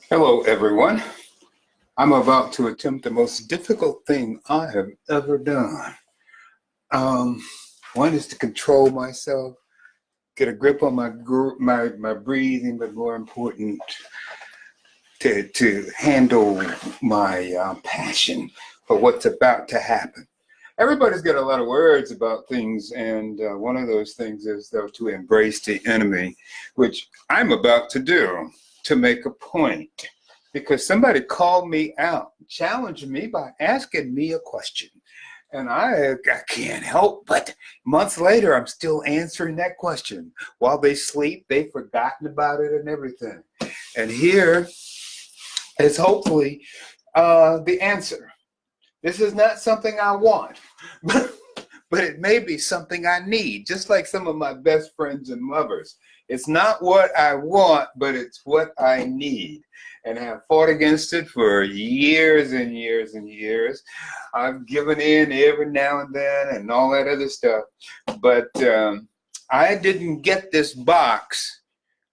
Hello, everyone. I'm about to attempt the most difficult thing I have ever done. Um, One is to control myself, get a grip on my breathing, but more important, to handle my passion for what's about to happen. Everybody's got a lot of words about things, and one of those things is, though, to embrace the enemy, which I'm about to do to make a point. Because somebody called me out, challenged me by asking me a question. And I can't help but months later, I'm still answering that question. While they sleep, they've forgotten about it and everything. And here is hopefully the answer. This is not something I want, but it may be something I need, just like some of my best friends and lovers. It's not what I want, but it's what I need. And have fought against it for years and years and years. I've given in every now and then and all that other stuff. But I didn't get this box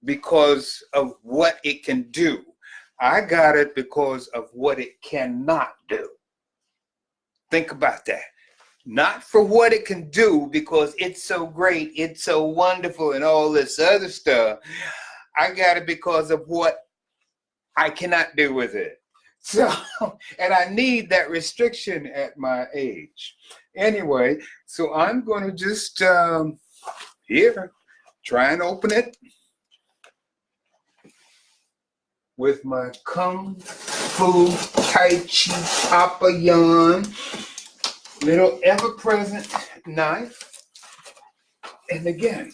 because of what it can do. I got it because of what it cannot do. Think about that. Not for what it can do because it's so great, it's so wonderful, and all this other stuff. I got it because of what I cannot do with it. So, and I need that restriction at my age. Anyway, so I'm going to just, here, try and open it with my Kung Fu Tai Chi Papa Yan little ever-present knife. And again,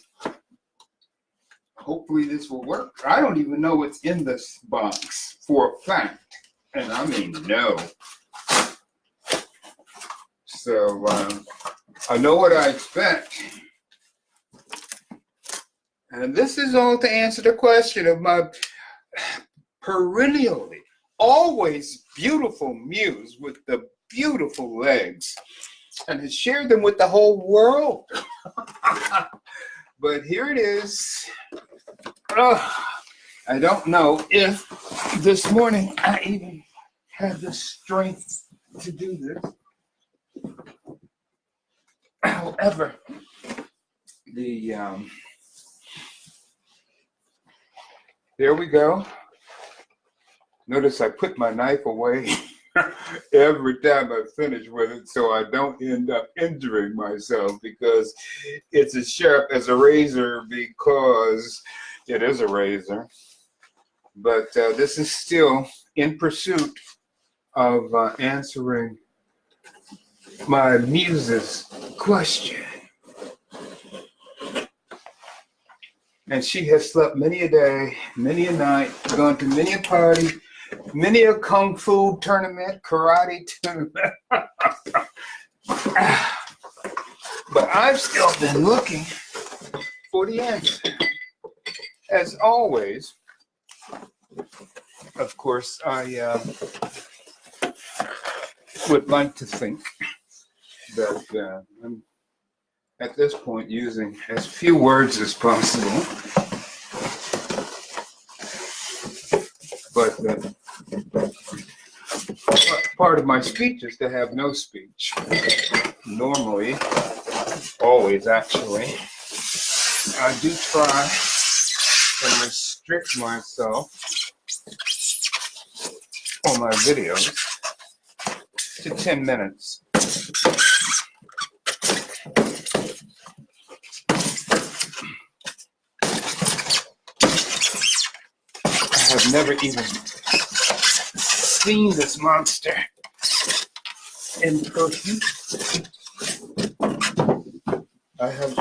hopefully this will work. I don't even know what's in this box for a fact. And I mean, no. So I know what I expect. And this is all to answer the question of my perennially, always beautiful muse with the beautiful legs, and has shared them with the whole world. But here it is. I don't know if this morning I even had the strength to do this. However, there we go. Notice I put my knife away every time I finish with it so I don't end up injuring myself, because it's as sharp as a razor, because it is a razor. But this is still in pursuit of answering my muse's question. And she has slept many a day, many a night, gone to many a party, many a kung fu tournament, karate tournament. But I've still been looking for the answer. As always, of course, I would like to think that I'm at this point using as few words as possible. But part of my speech is to have no speech. Normally, always actually, I do try and restrict myself on my videos to 10 minutes. I have never even seen this monster in person. I have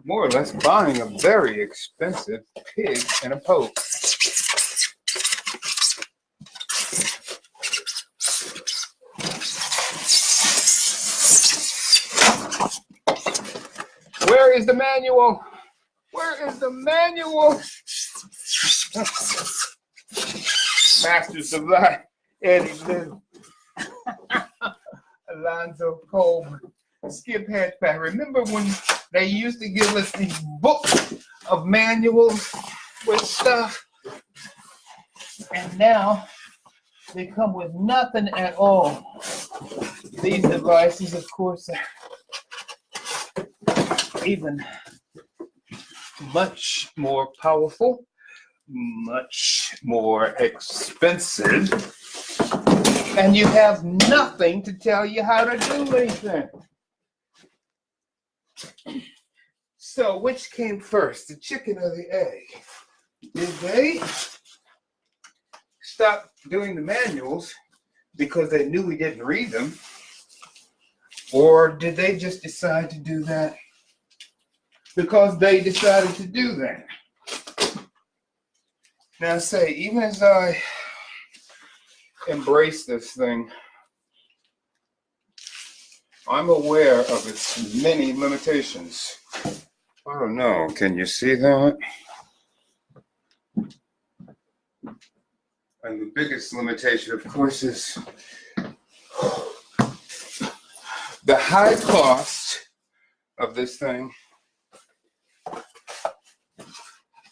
more or less buying a very expensive pig in a poke. Where is the manual? Where is the manual? Masters of Life, Eddie Little, Alonzo Coleman, Skip Hatchback. Remember when they used to give us these books of manuals with stuff? And now they come with nothing at all. These devices, of course, are even much more powerful, much more expensive, and you have nothing to tell you how to do anything. So which came first, the chicken or the egg? Did they stop doing the manuals because they knew we didn't read them? Or did they just decide to do that because they decided to do that? Now say, even as I embrace this thing, I'm aware of its many limitations. I don't know, can you see that? And the biggest limitation, of course, is the high cost of this thing,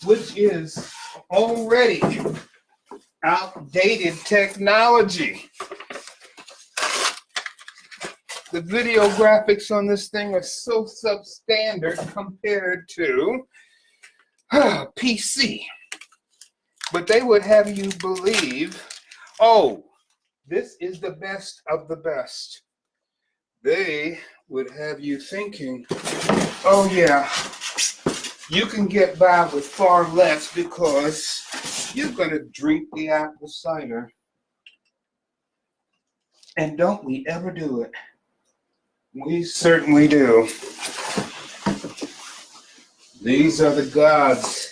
which is already outdated technology. The video graphics on this thing are so substandard compared to PC. But they would have you believe, oh, this is the best of the best. They would have you thinking, oh yeah, you can get by with far less because you're going to drink the apple cider. And don't we ever do it? We certainly do. These are the gods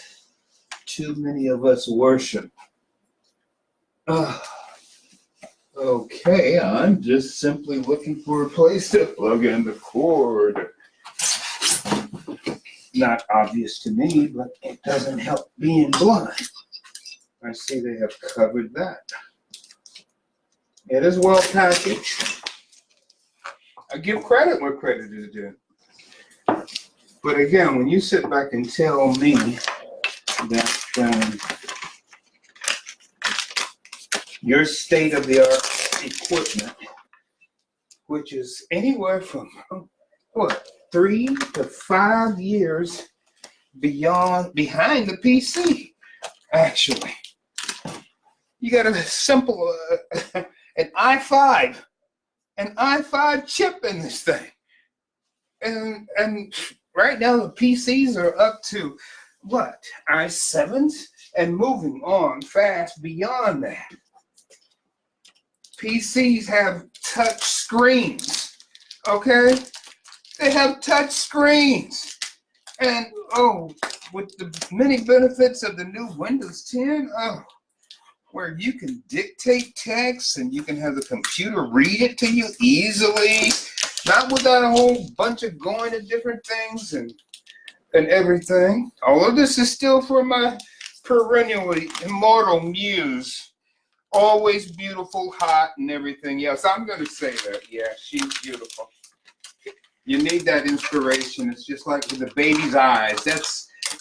too many of us worship. Okay, I'm just simply looking for a place to plug in the cord. Not obvious to me, but it doesn't help being blind. I see they have covered that. It is well packaged. I give credit where credit is due. But again, when you sit back and tell me that your state-of-the-art equipment, which is anywhere from, 3 to 5 years behind the PC, actually. You got a simple, an i5 chip in this thing. And right now the PCs are up to what? i7s and moving on fast beyond that. PCs have touch screens, okay? They have touch screens. And with the many benefits of the new Windows 10, where you can dictate text and you can have the computer read it to you easily, not without a whole bunch of going to different things and everything. All of this is still for my perennially immortal muse. Always beautiful, hot, and everything else. I'm going to say that, yeah, she's beautiful. You need that inspiration. It's just like with the baby's eyes.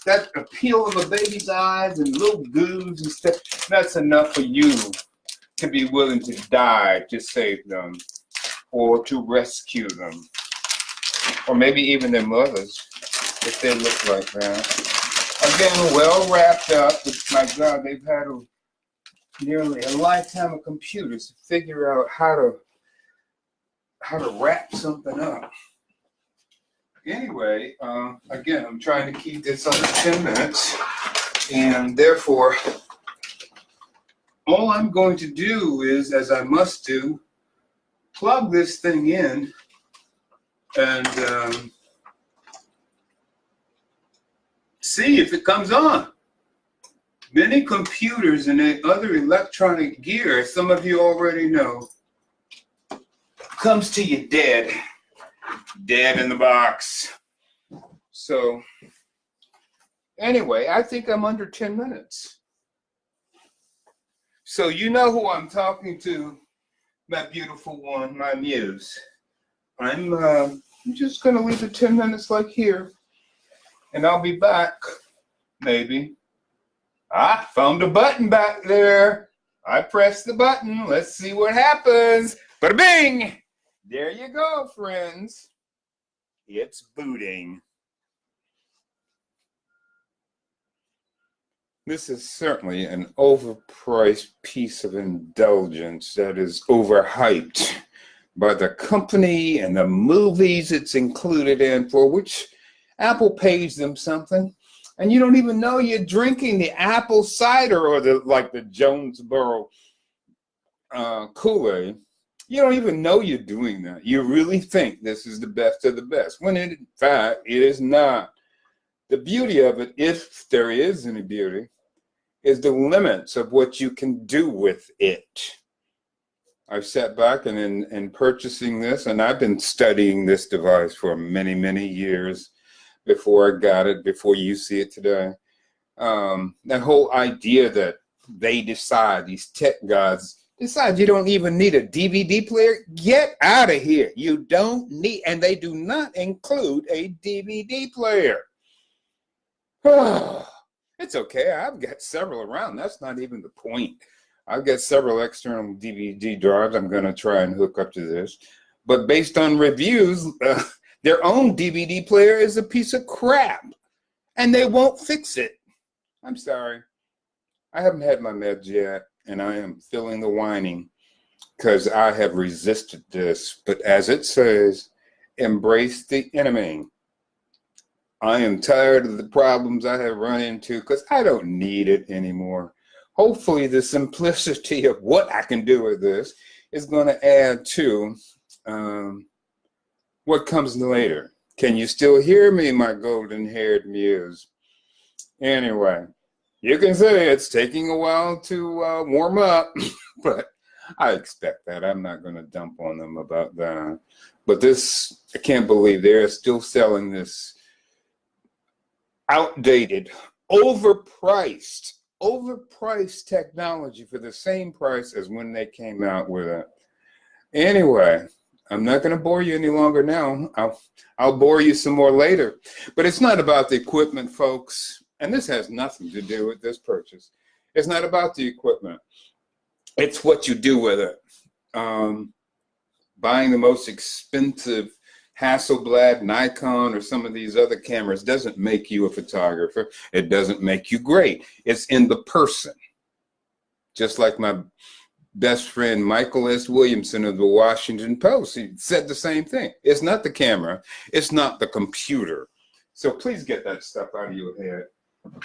That appeal of a baby's eyes and little goos and stuff, that's enough for you to be willing to die to save them or to rescue them. Or maybe even their mothers, if they look like that. Again, well wrapped up, but my God, they've had nearly a lifetime of computers to figure out how to wrap something up. Anyway, again, I'm trying to keep this under 10 minutes, and therefore, all I'm going to do is, as I must do, plug this thing in and see if it comes on. Many computers and other electronic gear, some of you already know, comes to you dead in the box. So anyway, I think I'm under 10 minutes. So you know who I'm talking to, my beautiful one, my muse. I'm just gonna leave it 10 minutes like here, and I'll be back, maybe. Found a button back there. I press the button. Let's see what happens. Bada bing! There you go, friends. It's booting. This is certainly an overpriced piece of indulgence that is overhyped by the company and the movies it's included in, for which Apple pays them something. And you don't even know you're drinking the apple cider or the Jonesboro Kool-Aid. You don't even know you're doing that. You really think this is the best of the best, when in fact it is not. The beauty of it, if there is any beauty, is the limits of what you can do with it. I've sat back and in purchasing this, and I've been studying this device for many, many years before I got it, before you see it today. That whole idea that they decide, these tech gods decide you don't even need a DVD player, get out of here. You don't need, and they do not include a DVD player. It's okay, I've got several around. That's not even the point. I've got several external DVD drives I'm going to try and hook up to this. But based on reviews, their own DVD player is a piece of crap. And they won't fix it. I'm sorry. I haven't had my meds yet, and I am feeling the whining because I have resisted this. But as it says, embrace the enemy. I am tired of the problems I have run into because I don't need it anymore. Hopefully the simplicity of what I can do with this is going to add to what comes later. Can you still hear me, my golden-haired muse? Anyway, you can say it's taking a while to warm up, but I expect that. I'm not going to dump on them about that. But this, I can't believe they're still selling this outdated, overpriced technology for the same price as when they came out with it. Anyway, I'm not going to bore you any longer now. I'll bore you some more later. But it's not about the equipment, folks. And this has nothing to do with this purchase. It's not about the equipment. It's what you do with it. Buying the most expensive Hasselblad, Nikon, or some of these other cameras doesn't make you a photographer. It doesn't make you great. It's in the person. Just like my best friend Michael S. Williamson of the Washington Post, he said the same thing. It's not the camera. It's not the computer. So please get that stuff out of your head.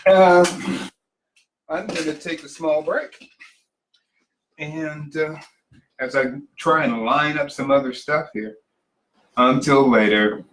I'm going to take a small break. And as I try and line up some other stuff here, until later.